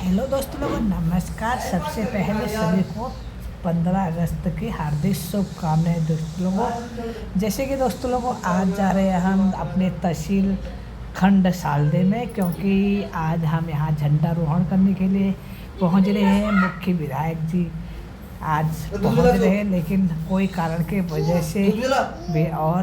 Hello दोस्तों लोगों, नमस्कार। सबसे पहले सभी को 15 अगस्त की हार्दिक शुभकामनाएं दोस्तों लोगों। जैसे कि दोस्तों लोगों, आज जा रहे हैं हम अपने तहसील खंड सालदे में, क्योंकि आज हम यहाँ झंडारोहण करने के लिए पहुँच रहे हैं। मुख्य विधायक जी आज पहुँच रहे हैं, लेकिन कोई कारण के वजह से वे और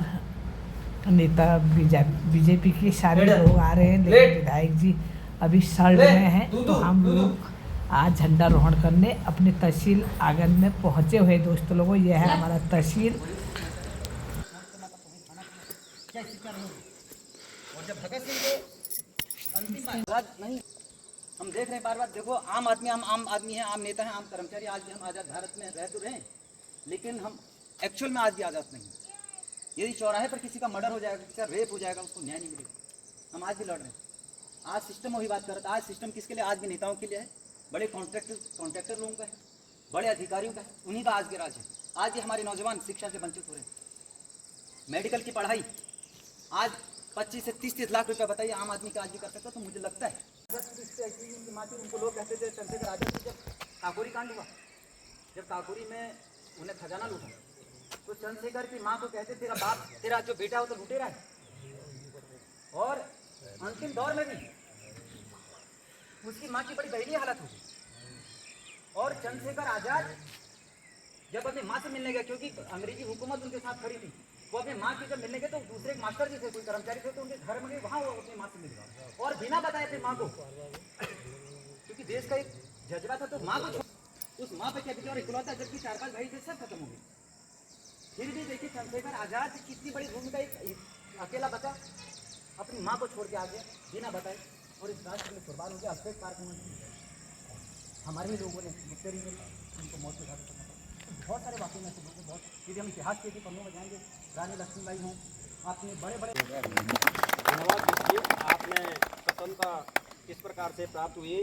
नेता बीजेपी के सारे लोग आ रहे हैं, लेकिन विधायक जी अभी सड़ रहे हैं। तो हम लोग आज झंडारोहण करने अपने तहसील आंगन में पहुंचे हुए दोस्तों लोगों। यह है हमारा तहसील। और जब भगत सिंह को अंतिम बार नहीं, हम देख रहे हैं बार बार, देखो आम आदमी, हम आम आदमी हैं, आम नेता हैं, आम कर्मचारी। आज भी हम आज़ाद भारत में रह तो रहे हैं, लेकिन हम एक्चुअल में आज भी आज़ाद नहीं। यदि चौराहे पर किसी का मर्डर हो जाएगा, किसी का रेप हो जाएगा, उसको न्याय नहीं मिलेगा। हम आज भी लड़ रहे हैं। आज सिस्टम वही बात कर रहा था। आज सिस्टम किसके लिए? आज भी नेताओं के लिए है, बड़े कॉन्ट्रैक्टर लोगों का है, बड़े अधिकारियों का है, उन्हीं का आज के राज है। आज भी हमारे नौजवान शिक्षा से वंचित हो रहे हैं। मेडिकल की पढ़ाई आज 25 से 30 लाख रुपया, बताइए आम आदमी का आज भी कर सकता। तो मुझे लगता है उनको लोग कहते थे चंद्रशेखर आजाद की, जब काकोरी कांड हुआ, जब काकोरी में उन्हें खजाना लूटा, तो चंद्रशेखर की माँ को कहते तेरा बाप, तेरा जो बेटा हो तो लुटेरा है। और अंतिम दौर में भी उसकी माँ की बड़ी दयनीय हालत हुई। और चंद्रशेखर आजाद जब अपनी माँ से मिलने गए, क्योंकि अंग्रेजी हुकूमत उनके साथ खड़ी थी, वो अपनी माँ की जब मिलने गए तो दूसरे एक मास्टर जी थे, कोई कर्मचारी थे, तो उनके घर में गए, वहाँ वो अपनी माँ से मिल गया और बिना बताए अपनी माँ को, क्योंकि देश का एक जज्बा था, तो माँ को, उस माँ पे क्या बीती। और इकलौता, जबकि 4-5 भाई थे, सब खत्म हो गए। फिर भी देखिए चंद्रशेखर आजाद की कितनी बड़ी भूमिका, एक अकेला बचा, अपनी माँ को छोड़ के आ गया बिना बताए, और इस राष्ट्र में कुर्बान हो गया। अल्पेश पार्क में हमारे ही लोगों ने मुक्तरी में उनको मौत के घाट करना पड़ा। बहुत सारे वाकई में ऐसे लोग, बहुत, यदि हम इतिहास के पन्नों में जाएंगे, रानी लक्ष्मीबाई हों, आपने बड़े बड़े धन्यवाद दीजिए। आपने स्वतंत्रता किस प्रकार से प्राप्त हुई,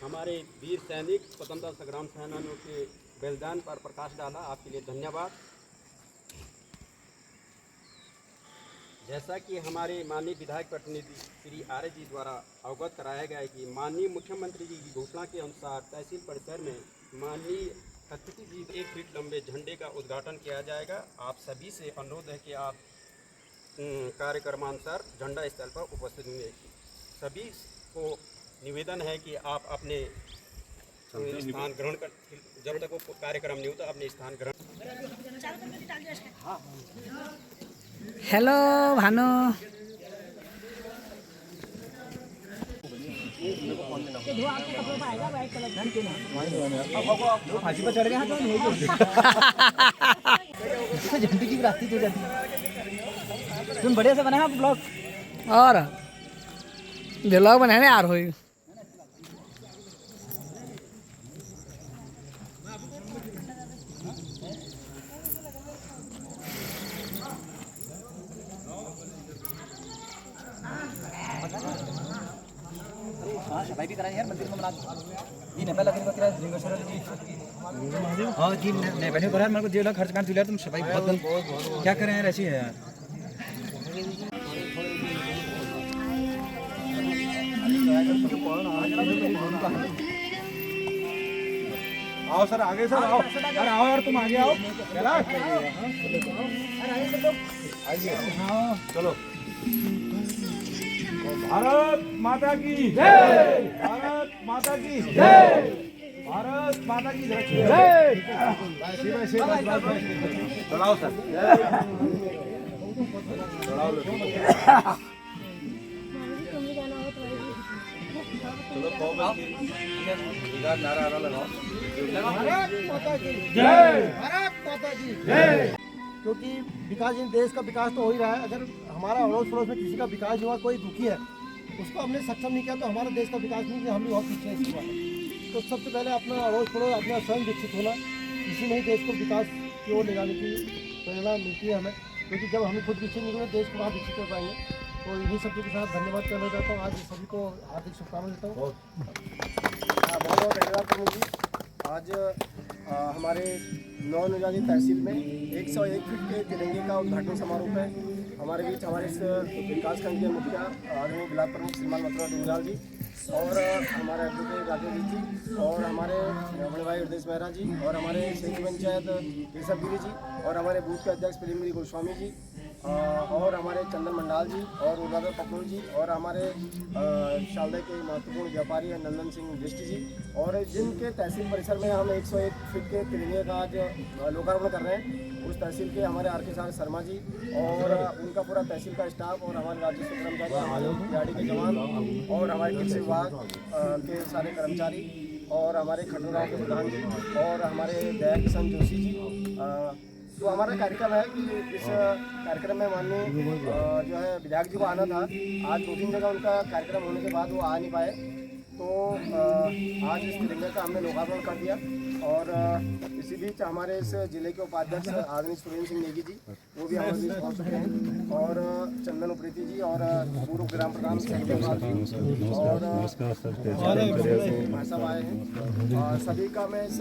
हमारे वीर सैनिक स्वतंत्रता संग्राम सेनानियों के बलिदान पर प्रकाश डाला, आपके लिए धन्यवाद। जैसा कि हमारे माननीय विधायक प्रतिनिधि श्री आर्य जी द्वारा अवगत कराया गया है कि माननीय मुख्यमंत्री जी की घोषणा के अनुसार तहसील परिसर में माननीय अतिथि जी 1 फीट लंबे झंडे का उद्घाटन किया जाएगा। आप सभी से अनुरोध है कि आप कार्यक्रमानुसार झंडा स्थल पर उपस्थित होंगे। सभी को निवेदन है कि आप अपने स्थान ग्रहण कर, जब तक वो कार्यक्रम नहीं होता अपने स्थान ग्रहण। हेलो भानु। फांसी पर चढ़ गए तो झंडी की रास्ती हो जाती है। तुम बढ़िया से बनाया ब्लॉग, और ब्लॉग बनाने यार हुई। सफाई भी कराई यार मंदिर में। बना जी ने पहले फिर बकरा लिंगेश्वर जी, हां जी ने बने पर मेरे को जेल खर्च कर दिया। तुम सफाई बहुत क्या करें यार, ऐसी है यार। आओ सर, आगे सर, आओ। अरे आओ यार, तुम आगे आओ। आइए, चलो। भारत माता की जय, भारत माता की जय, भारत माता की जय। चलाओ सर, चलाओ। चलो नारा लगाओ, भारत माता की जय, भारत माता की जय। क्योंकि विकास, देश का विकास तो हो ही रहा है। अगर हमारा अड़ोस पड़ोस में किसी का विकास हुआ, कोई दुखी है, उसको हमने सक्षम नहीं किया, तो हमारा देश का विकास नहीं किया, हम भी बहुत पीछे हैं इस बात। तो सबसे पहले अपना अड़ोस पड़ोस, अपना स्वयं विकसित होना, इसी में ही देश को विकास की ओर ले जाने की प्रेरणा मिलती है हमें। क्योंकि जब हम खुद विकसित निकले, देश को वहाँ विकसित कर पाएंगे। तो इन्हीं सब के साथ धन्यवाद करना चाहता हूँ। आज सभी को हार्दिक शुभकामनाएं देता हूँ। बहुत बहुत धन्यवाद करूँगी। आज हमारे नौनिजानी तहसील में 101 फीट के तिरंगे का उद्घाटन समारोह है। हमारे बीच हमारे इस विकासखंड के मुखिया आदरणीय जिला प्रमुख श्रीमान मथुरा डिंगराल जी, और हमारे एडवोकेट राकेश जी और हमारे बड़े भाई हृदय मेहरा जी और हमारे शहरी पंचायत केशवगिरी जी और हमारे बूथ के अध्यक्ष प्रेमगिरी गोस्वामी जी और हमारे चंदन मंडाल जी और उर्वादर पटनूर जी और हमारे शालदे के महत्वपूर्ण व्यापारी हैं नंदन सिंह दृष्टि जी और जिनके तहसील परिसर में हम 101 फीट के तिरंगे का आज लोकार्पण कर रहे हैं, उस तहसील के हमारे RK शर्मा जी और उनका पूरा तहसील का स्टाफ और हमारे राजस्व कर्मचारी, हमारे दिहाड़ी के जवान और हमारे कृषि विभाग के सारे कर्मचारी और हमारे खटरगांव के प्रधान जी और हमारे दया किशन जोशी जी। तो हमारा कार्यक्रम है कि इस कार्यक्रम में माननीय जो है विधायक जी को आना था। आज 2-3 जगह उनका कार्यक्रम होने के बाद वो आ नहीं पाए, तो आज इस तिरंगे का हमने लोकार्पण कर दिया। और इसी बीच हमारे इस जिले के उपाध्यक्ष आदरणीय सुरेंद्र सिंह नेगी जी वो भी हमारे बीच पहुँच चुके हैं और चंदन उप्रेती जी और पूर्व ग्राम प्रधान जी और भाई साहब आए हैं और सभी का मैं इस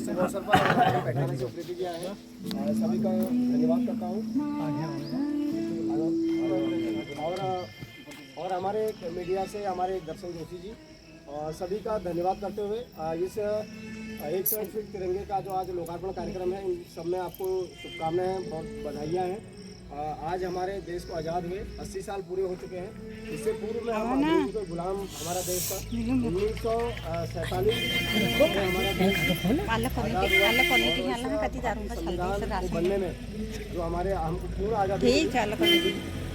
शुभ अवसर पर बैठाने से उप्रेती जी आए हैं, सभी का धन्यवाद करता हूँ। और हमारे मीडिया से हमारे दर्शन जोशी जी और सभी का धन्यवाद करते हुए इस 101 फीट तिरंगे का जो आज लोकार्पण कार्यक्रम है, इन सब में आपको शुभकामनाएं, बहुत बधाइयाँ हैं। आज हमारे देश को आज़ाद हुए 80 साल पूरे हो चुके हैं। इससे पूर्व में हम अंग्रेजी को गुलाम हमारा देश था। 1947 में हमारा देश संविधान बनने में जो हमारे हमको पूर्ण आज़ादी जनवरी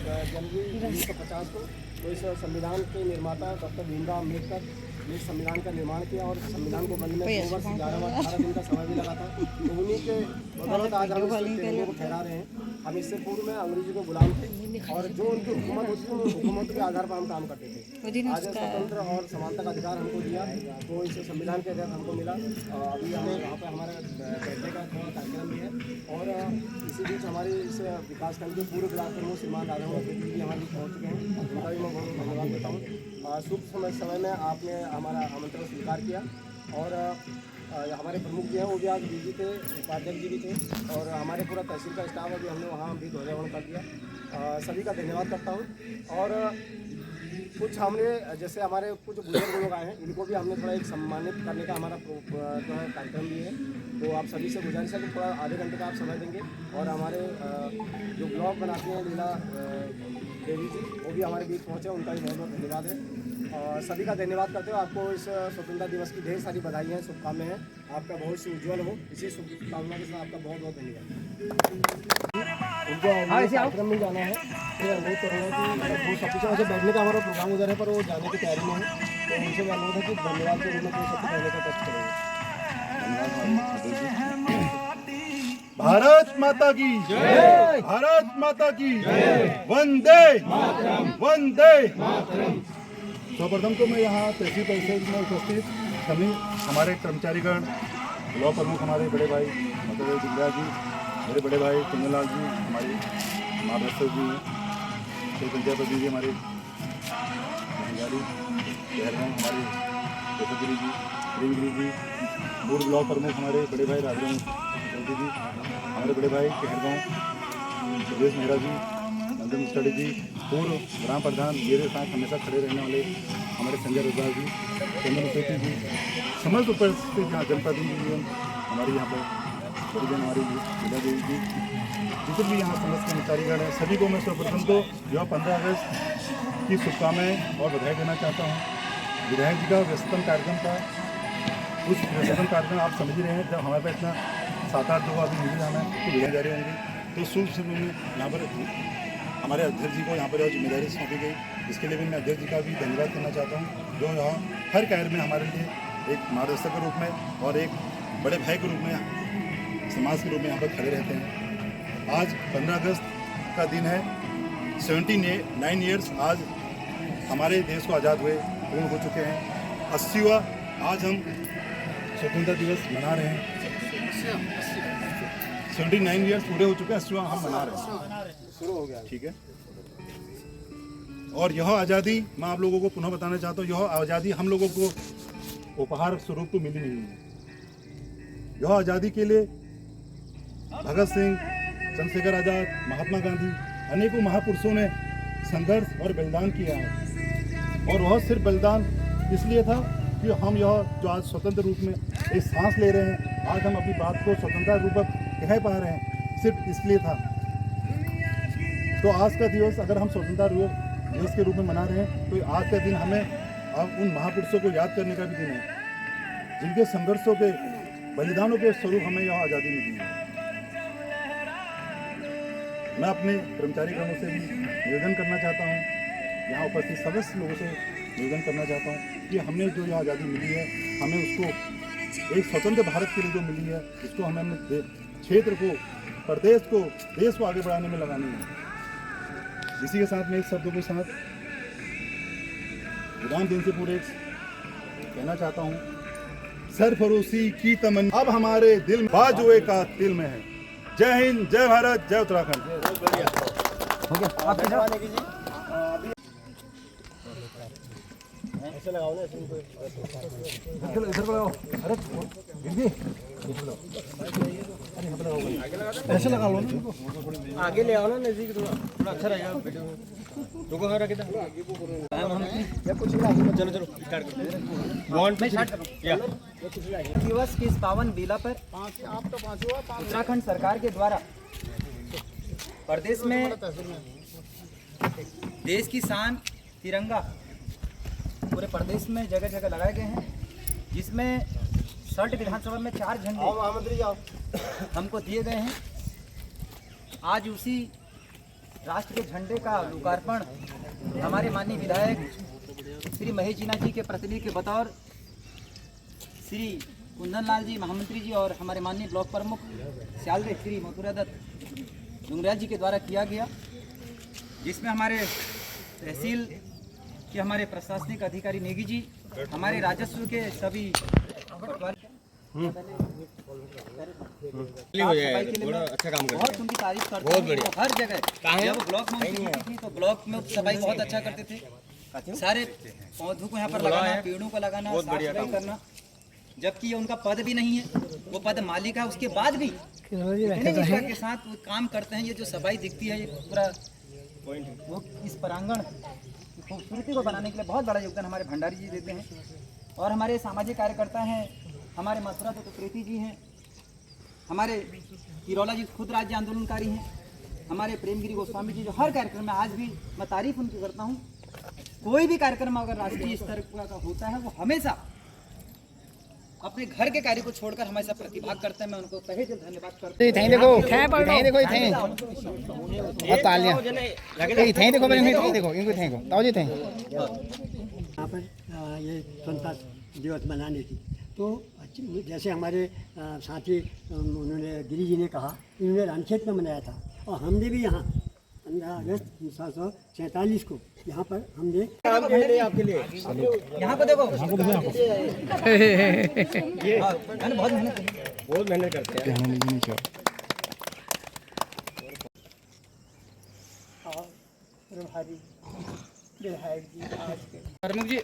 1950 को, तो इस संविधान के निर्माता डॉक्टर भीमराव अम्बेडकर ने संविधान का निर्माण किया और संविधान को बनने में 2 वर्ष 11 दिन का समय भी लगा था। तो उन्हीं के बदौलत आज हम इस तिरंगे को फहरा रहे हैं। हम इससे पूर्व में अंग्रेजी को गुलाम थे और जो उनकी हुकूमत होती थी, उन हुकूमत के आधार पर हम काम करते थे। आज स्वतंत्र और समानता का अधिकार हमको दिया, तो इस संविधान के तहत हमको मिला। अभी हमें वहाँ पर हमारे बैठने का थोड़ा कार्यक्रम भी है और इसी बीच हमारे इस विकास खंड के पूर्व ब्लॉक प्रमुख श्रीमान राधा भी हमारे बीच पहुँच चुके हैं, उनका भी मैं बहुत धन्यवाद देता हूँ। शुभ समय में आपने हमारा आमंत्रण स्वीकार किया और हमारे प्रमुख जी हैं वो भी आज बिजी थे, उपाध्यक्ष जी भी थे और हमारे पूरा तहसील का स्टाफ अभी हमने वहाँ भी ध्वजारोहण कर दिया। सभी का धन्यवाद करता हूँ। और कुछ हमने जैसे हमारे कुछ बुजुर्ग लोग आए हैं, इनको भी हमने थोड़ा एक सम्मानित करने का हमारा जो है कार्यक्रम भी है। तो आप सभी से गुजारिश है कि थोड़ा आधे घंटे का आप समय देंगे और हमारे जो ब्लॉग बनाते हैं लीला देवी जी वो भी हमारे बीच पहुँचे, उनका भी बहुत बहुत धन्यवाद है। और सभी का धन्यवाद करते हुए आपको इस स्वतंत्रता दिवस की ढेर सारी बधाइयाँ, शुभकामनाएं हैं। आपका भविष्य उज्ज्वल हो, इसी शुभकामना के साथ आपका बहुत बहुत धन्यवाद। उनको कार्यक्रम में जाना है, फिर अनुरोध करूँगा कि वो सबसे वैसे बैठने का हमारा प्रोग्राम उधर है पर वो जाने की तैयारी में है, तो उनसे मैं अनुरोध है कि धन्यवाद के रूप में सबसे पहले का टेस्ट करेंगे। भारत माता की जय, भारत माता की जय, वंदे वंदे। सर्वप्रथम तो मैं यहाँ तहसील परिषद में उपस्थित सभी हमारे कर्मचारीगण, ब्लॉक प्रमुख हमारे बड़े भाई मतलब दिग्राज जी, मेरे बड़े भाई चंदनलाल जी, हमारी महाबलेश्वर जी, श्री पंचायत जी, हमारे गाड़ी शहर हमारे केशवगिरी जी, प्रेमगिरी जी, पूर्व ब्लॉक प्रमुख हमारे बड़े भाई राजराम जी, हमारे बड़े भाई केहरगांव सुरेश मेहरा जी, नंदन स्टडी जी, पूर्व ग्राम प्रधान, मेरे साथ हमेशा खड़े रहने वाले हमारे संजय रोजगार जी, चंदन उपेती जी, समस्त उपस्थित यहाँ जनप्रतिनिधि हमारी यहाँ पर परिजन हमारी लीला देवी जी, जितने भी यहाँ समस्त कर्मचारीगण हैं, सभी को मैं सर्वप्रथम तो जो 15 अगस्त की शुभकामनाएं और बधाई देना चाहता हूँ। विधायक जी का व्यस्तम कार्यक्रम था, उस व्यस्तम कार्यक्रम आप समझ रहे हैं, जब हमारे पास इतना 7-8 लोग अभी मिल जाना है तो विधायक जारी होंगी, तो शुभ शुभ में यहाँ पर हमारे अध्यक्ष जी को यहाँ पर जिम्मेदारी सौंपी गई, इसके लिए भी मैं अध्यक्ष जी का भी धन्यवाद करना चाहता हूँ, जो यहाँ हर कार्य में हमारे लिए एक मार्गदर्शक के रूप में और एक बड़े भाई के रूप में, समाज के रूप में यहाँ पर खड़े रहते हैं। आज 15 अगस्त का दिन है, 79 ईयर्स आज हमारे देश को आज़ाद हुए पूर्ण हो चुके हैं। 80वां आज हम स्वतंत्रता दिवस मना रहे हैं। 79 ईयर्स पूरे हो चुके हैं, 80वां हम मना रहे हैं, शुरू हो गया, ठीक है। और यह आज़ादी मैं आप लोगों को पुनः बताना चाहता हूँ, यह आज़ादी हम लोगों को उपहार स्वरूप तो मिली नहीं है। यह आज़ादी के लिए भगत सिंह, चंद्रशेखर आज़ाद, महात्मा गांधी, अनेकों महापुरुषों ने संघर्ष और बलिदान किया है। और वह सिर्फ बलिदान इसलिए था कि हम यह जो आज स्वतंत्र रूप में एक सांस ले रहे हैं, आज हम अपनी बात को स्वतंत्रता रूप में कह पा रहे हैं, सिर्फ इसलिए था। तो आज का दिवस अगर हम स्वतंत्रता दिवस के रूप में मना रहे हैं, तो आज का दिन हमें अब उन महापुरुषों को याद करने का भी दिन है, जिनके संघर्षों के बलिदानों के स्वरूप हमें यह आज़ादी मिली है। मैं अपने कर्मचारी गणों से भी निवेदन करना चाहता हूँ, यहाँ उपस्थित सदस्य लोगों से निवेदन करना चाहता हूँ कि हमें जो यह आज़ादी मिली है, हमें उसको एक स्वतंत्र भारत के लिए जो मिली है, इसको हमें अपने क्षेत्र को, प्रदेश को, देश को आगे बढ़ाने में लगानी है। इसी के साथ मैं इस शब्दों के साथ विधान दिन से पूरे कहना चाहता हूँ, सरफरोशी की तमन्ना अब हमारे दिल में, बाजुए का दिल में है। जय हिंद, जय भारत, जय उत्तराखंड। ऐसे लगाओ ना, ऐसे लगा लो ना, आगे ले आओ ना, नजदीक थोड़ा अच्छा रहेगा। रुको रख दे, चलो चलो स्टार्ट करते हैं। दिवस की इस पावन बेला पर उत्तराखंड सरकार के द्वारा प्रदेश में देश की शान तिरंगा पूरे प्रदेश में जगह जगह लगाए गए हैं, जिसमें 60 विधानसभा में 4 झंडे हमको दिए गए हैं। आज उसी राष्ट्र के झंडे का लोकार्पण हमारे माननीय विधायक श्री महेश जीना जी के प्रतिनिधि के बतौर श्री कुंदन लाल जी महामंत्री जी और हमारे माननीय ब्लॉक प्रमुख स्यालदे श्री मथुरा दत्त डुंगरिया जी के द्वारा किया गया, जिसमें हमारे तहसील के हमारे प्रशासनिक अधिकारी नेगी जी, हमारे राजस्व के सभी अच्छा काम कर, बहुत उनकी तारीफ करते हैं। वो हर जगह जब ब्लॉक में उनकी ड्यूटी थी तो ब्लॉक में सफाई बहुत अच्छा करते थे। सारे पौधों को यहाँ पर लगाना, पेड़ों को लगाना, साफ सफाई करना, जबकि ये उनका पद भी नहीं है, वो पद मालिक है, उसके बाद भी इतने निष्ठा के साथ वो काम करते हैं। ये जो सफाई दिखती है, ये पूरा वो इस प्रांगण की खूबसूरती को बनाने के लिए बहुत बड़ा योगदान हमारे भंडारी जी देते हैं। और हमारे सामाजिक कार्यकर्ता हैं, हमारे मथुरा दत्त प्रीति जी हैं, हमारे किरौला जी खुद राज्य आंदोलनकारी हैं, हमारे प्रेमगिरी गोस्वामी जी, जो हर कार्यक्रम में आज भी मैं तारीफ उनकी करता हूँ। कोई भी कार्यक्रम अगर राष्ट्रीय स्तर का होता है, वो हमेशा अपने घर के कार्य को छोड़कर हमेशा प्रतिभाग करते हैं। मैं उनको तहे दिल धन्यवाद करता हूं। यहाँ पर ये स्वतंत्रता दिवस मनाने की, तो जैसे हमारे साथी उन्होंने गिरी जी ने कहा, इन्होंने रणक्षेत्र में मनाया था, और हमने भी यहाँ 15 अगस्त 1947 को यहाँ पर हमने काम के लिए, आपके लिए यहाँ को देखो, बहुत मेहनत करते हैं। प्रमुख जी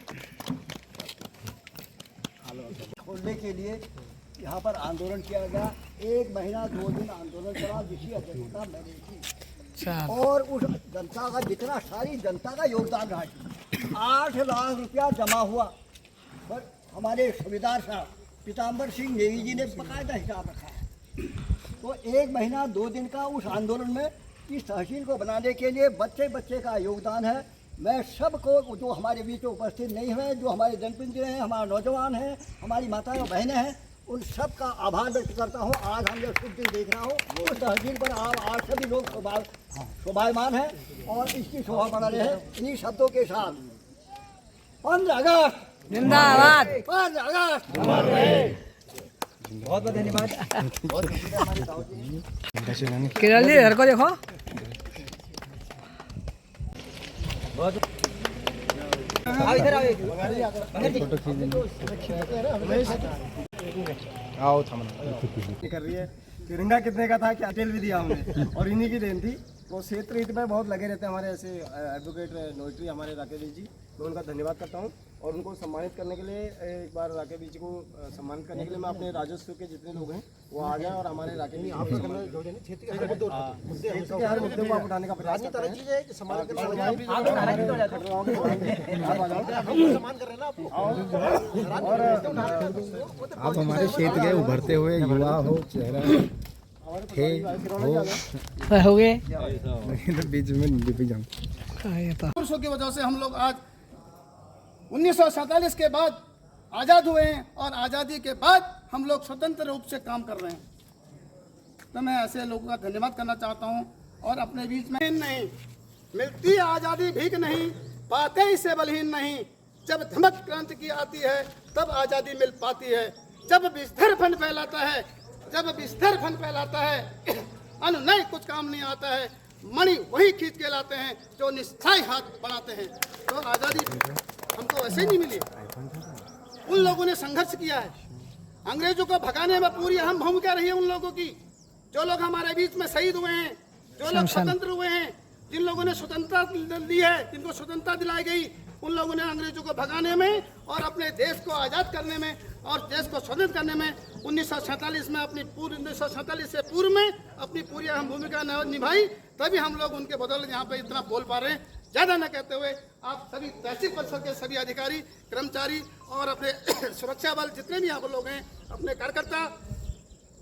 खोलने के लिए यहाँ पर आंदोलन किया गया। 1 महीना 2 दिन आंदोलन चला, जिसकी अध्यक्षता मैंने की, और उस जनता का जितना सारी जनता का योगदान रहा, 8 लाख रुपया जमा हुआ। पर हमारे सूबेदार साहब पीताम्बर सिंह नेगी जी ने बकायदा हिसाब रखा है। तो 1 महीना 2 दिन का उस आंदोलन में इस तहसील को बनाने के लिए बच्चे बच्चे का योगदान है। मैं सबको, जो हमारे बीच में उपस्थित नहीं हुए, जो हमारे जनप्रतिनिधि हैं, हमारे नौजवान हैं, हमारी माताएं और बहनें हैं, उन सब का आभार व्यक्त करता हूँ। आज हम जब शुभ दिन देख रहा हूँ, उस तहसील पर आज सभी लोग शोभायमान हैं और इसकी शोभा बढ़ा रहे हैं। इन्हीं शब्दों के साथ 15 अगस्त जिंदाबाद, 15 अगस्त बहुत बहुत धन्यवाद। किरण जी इधर को देखो। आओ इधर आओ, कर रही है। तिरंगा कितने का था, क्या तेल भी दिया हमने, और इन्हीं की देन थी। वो क्षेत्र हित में बहुत लगे रहते हैं हमारे ऐसे एडवोकेट नोटरी हमारे राकेश जी, मैं उनका धन्यवाद करता हूँ और उनको सम्मानित करने के लिए एक बार राकेश जी को सम्मानित करने के लिए मैं अपने राजस्व के जितने लोग हैं वो आ जाए और हमारे इलाके में क्षेत्र के हर मुद्दे को आप उठाने का प्रयास करते हैं। चीज़ है कि सम्मान आप हमारे क्षेत्र के उभरते हुए युवा हो, चेहरा थे हो गए बीच में डिप जाऊँ। पुरुषों की वजह से हम लोग आज 1947 के बाद आज़ाद हुए हैं और आज़ादी के बाद हम लोग स्वतंत्र रूप से काम कर रहे हैं। तो मैं ऐसे लोगों का धन्यवाद करना चाहता हूं और अपने बीच में नहीं मिलती आज़ादी भीख नहीं, पाते इसे बलहीन नहीं, जब धमक क्रांति की आती है तब आज़ादी मिल पाती है। जब बिस्तर फन फैलाता है अनुनय कुछ काम नहीं आता है, मणि वही खींच के लाते हैं जो निष्ठाई हाथ बढ़ाते हैं। तो आज़ादी हमको वैसे नहीं मिली, उन लोगों ने संघर्ष किया है, अंग्रेजों को भगाने में पूरी अहम भूमिका रही है उन लोगों की। जो लोग हमारे बीच में शहीद हुए हैं, जो लोग स्वतंत्र हुए हैं, जिन लोगों ने स्वतंत्रता ली है, जिनको स्वतंत्रता दिलाई गई, उन लोगों ने अंग्रेजों को भगाने में और अपने देश को आज़ाद करने में और देश को स्वतंत्र करने में 1947 में 1947 से पूर्व में अपनी पूरी अहम भूमिका निभाई। तभी हम लोग उनके बदौलत यहाँ पे इतना बोल पा रहे हैं। ज़्यादा न कहते हुए आप सभी तहसील परिषद के सभी अधिकारी, कर्मचारी और अपने सुरक्षा बल जितने भी यहाँ पर लोग हैं, अपने कार्यकर्ता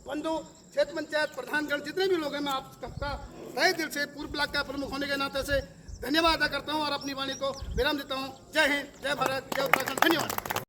बंधु, क्षेत्र पंचायत प्रधानगण जितने भी लोग हैं, मैं आप सबका तहे दिल से पूर्व ब्लॉक का प्रमुख होने के नाते से धन्यवाद अदा करता हूँ और अपनी वाणी को विराम देता हूँ। जय हिंद, जय भारत, जय उत्तराखंड। धन्यवाद।